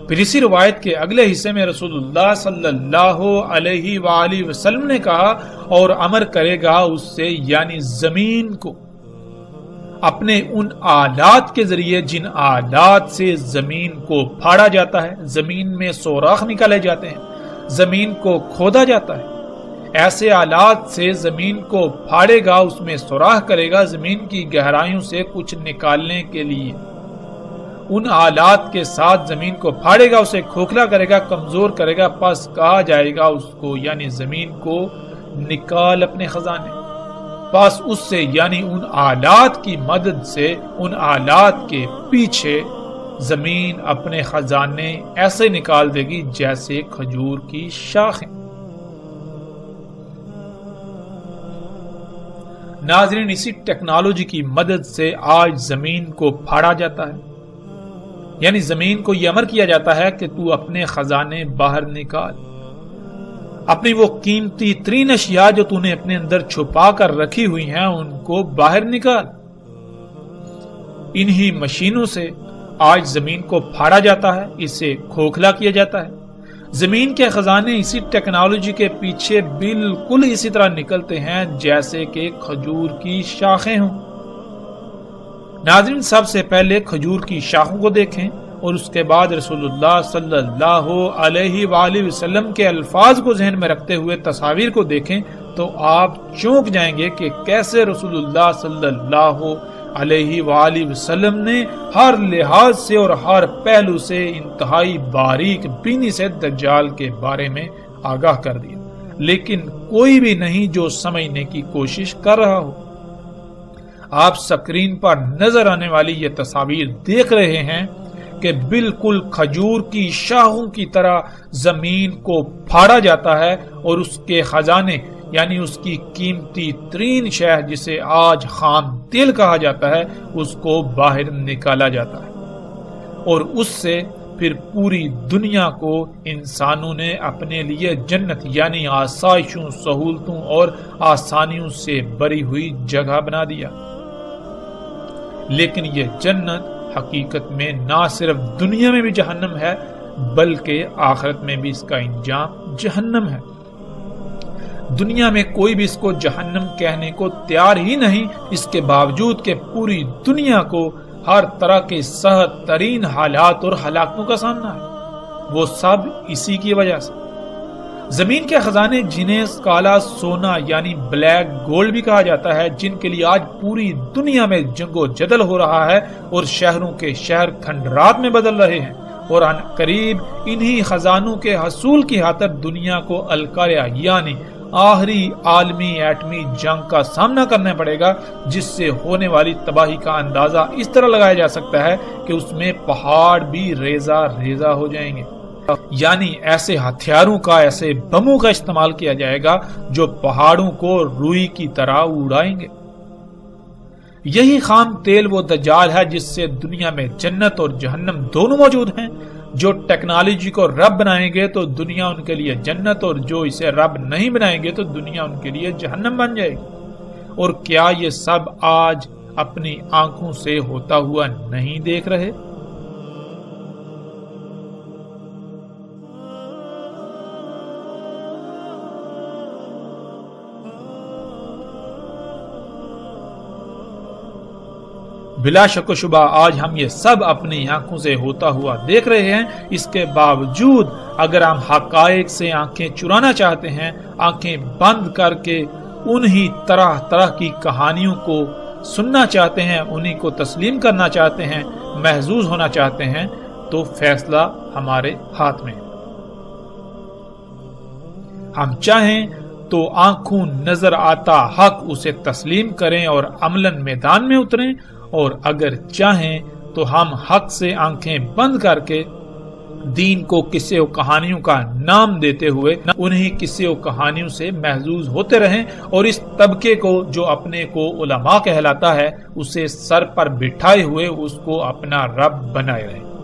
پھر اسی روایت کے اگلے حصے میں رسول اللہ صلی اللہ علیہ وآلہ وسلم نے کہا اور امر کرے گا اس سے یعنی زمین کو اپنے ان آلات کے ذریعے جن آلات سے زمین کو پھاڑا جاتا ہے، زمین میں سوراخ نکالے جاتے ہیں، زمین کو کھودا جاتا ہے، ایسے آلات سے زمین کو پھاڑے گا، اس میں سوراخ کرے گا زمین کی گہرائیوں سے کچھ نکالنے کے لیے، ان آلات کے ساتھ زمین کو پھاڑے گا، اسے کھوکھلا کرے گا، کمزور کرے گا، پس کہا جائے گا اس کو یعنی زمین کو نکال اپنے خزانے، پس اس سے یعنی ان آلات کی مدد سے ان آلات کے پیچھے زمین اپنے خزانے ایسے نکال دے گی جیسے کھجور کی شاخیں۔ ناظرین، اسی ٹیکنالوجی کی مدد سے آج زمین کو پھاڑا جاتا ہے، یعنی زمین کو یہ امر کیا جاتا ہے کہ تو اپنے خزانے باہر نکال، اپنی وہ قیمتی ترین اشیاء جو تو نے اپنے اندر چھپا کر رکھی ہوئی ہیں ان کو باہر نکال۔ انہی مشینوں سے آج زمین کو پھاڑا جاتا ہے، اسے کھوکھلا کیا جاتا ہے۔ زمین کے خزانے اسی ٹیکنالوجی کے پیچھے بالکل اسی طرح نکلتے ہیں جیسے کہ کھجور کی شاخیں ہوں۔ ناظرین، سب سے پہلے کھجور کی شاخوں کو دیکھیں اور اس کے بعد رسول اللہ صلی اللہ علیہ وآلہ وسلم کے الفاظ کو ذہن میں رکھتے ہوئے تصاویر کو دیکھیں تو آپ چونک جائیں گے کہ کیسے رسول اللہ صلی اللہ علیہ وآلہ وسلم نے ہر لحاظ سے اور ہر پہلو سے انتہائی باریک بینی سے دجال کے بارے میں آگاہ کر دیا، لیکن کوئی بھی نہیں جو سمجھنے کی کوشش کر رہا ہو۔ آپ سکرین پر نظر آنے والی یہ تصاویر دیکھ رہے ہیں کہ بالکل کھجور کی شاخوں کی طرح زمین کو پھاڑا جاتا ہے اور اس کے خزانے یعنی اس کی قیمتی ترین شے جسے آج خام تیل کہا جاتا ہے اس کو باہر نکالا جاتا ہے، اور اس سے پھر پوری دنیا کو انسانوں نے اپنے لیے جنت یعنی آسائشوں، سہولتوں اور آسانیوں سے بری ہوئی جگہ بنا دیا۔ لیکن یہ جنت حقیقت میں نہ صرف دنیا میں بھی جہنم ہے بلکہ آخرت میں بھی اس کا انجام جہنم ہے۔ دنیا میں کوئی بھی اس کو جہنم کہنے کو تیار ہی نہیں، اس کے باوجود کہ پوری دنیا کو ہر طرح کے سخت ترین حالات اور ہلاکتوں کا سامنا ہے، وہ سب اسی کی وجہ سے۔ زمین کے خزانے جنہیں کالا سونا یعنی بلیک گولڈ بھی کہا جاتا ہے، جن کے لیے آج پوری دنیا میں جنگ و جدل ہو رہا ہے اور شہروں کے شہر کھنڈرات میں بدل رہے ہیں، اور ان قریب انہی خزانوں کے حصول کی خاطر دنیا کو القاریہ یعنی آخری عالمی ایٹمی جنگ کا سامنا کرنا پڑے گا، جس سے ہونے والی تباہی کا اندازہ اس طرح لگایا جا سکتا ہے کہ اس میں پہاڑ بھی ریزہ ریزہ ہو جائیں گے، یعنی ایسے ہتھیاروں کا، ایسے بموں کا استعمال کیا جائے گا جو پہاڑوں کو روئی کی طرح اڑائیں گے۔ یہی خام تیل وہ دجال ہے جس سے دنیا میں جنت اور جہنم دونوں موجود ہیں۔ جو ٹیکنالوجی کو رب بنائیں گے تو دنیا ان کے لیے جنت، اور جو اسے رب نہیں بنائیں گے تو دنیا ان کے لیے جہنم بن جائے گی۔ اور کیا یہ سب آج اپنی آنکھوں سے ہوتا ہوا نہیں دیکھ رہے؟ بلا شک و شبہ آج ہم یہ سب اپنی آنکھوں سے ہوتا ہوا دیکھ رہے ہیں۔ اس کے باوجود اگر ہم حقائق سے آنکھیں چرانا چاہتے ہیں، آنکھیں بند کر کے انہی طرح طرح کی کہانیوں کو سننا چاہتے ہیں، انہی کو تسلیم کرنا چاہتے ہیں، محظوظ ہونا چاہتے ہیں، تو فیصلہ ہمارے ہاتھ میں۔ ہم چاہیں تو آنکھوں نظر آتا حق اسے تسلیم کریں اور عملاً میدان میں اتریں، اور اگر چاہیں تو ہم حق سے آنکھیں بند کر کے دین کو قصے و کہانیوں کا نام دیتے ہوئے انہی قصے و کہانیوں سے محظوظ ہوتے رہیں، اور اس طبقے کو جو اپنے کو علماء کہلاتا ہے اسے سر پر بٹھائے ہوئے اس کو اپنا رب بنائے رہیں۔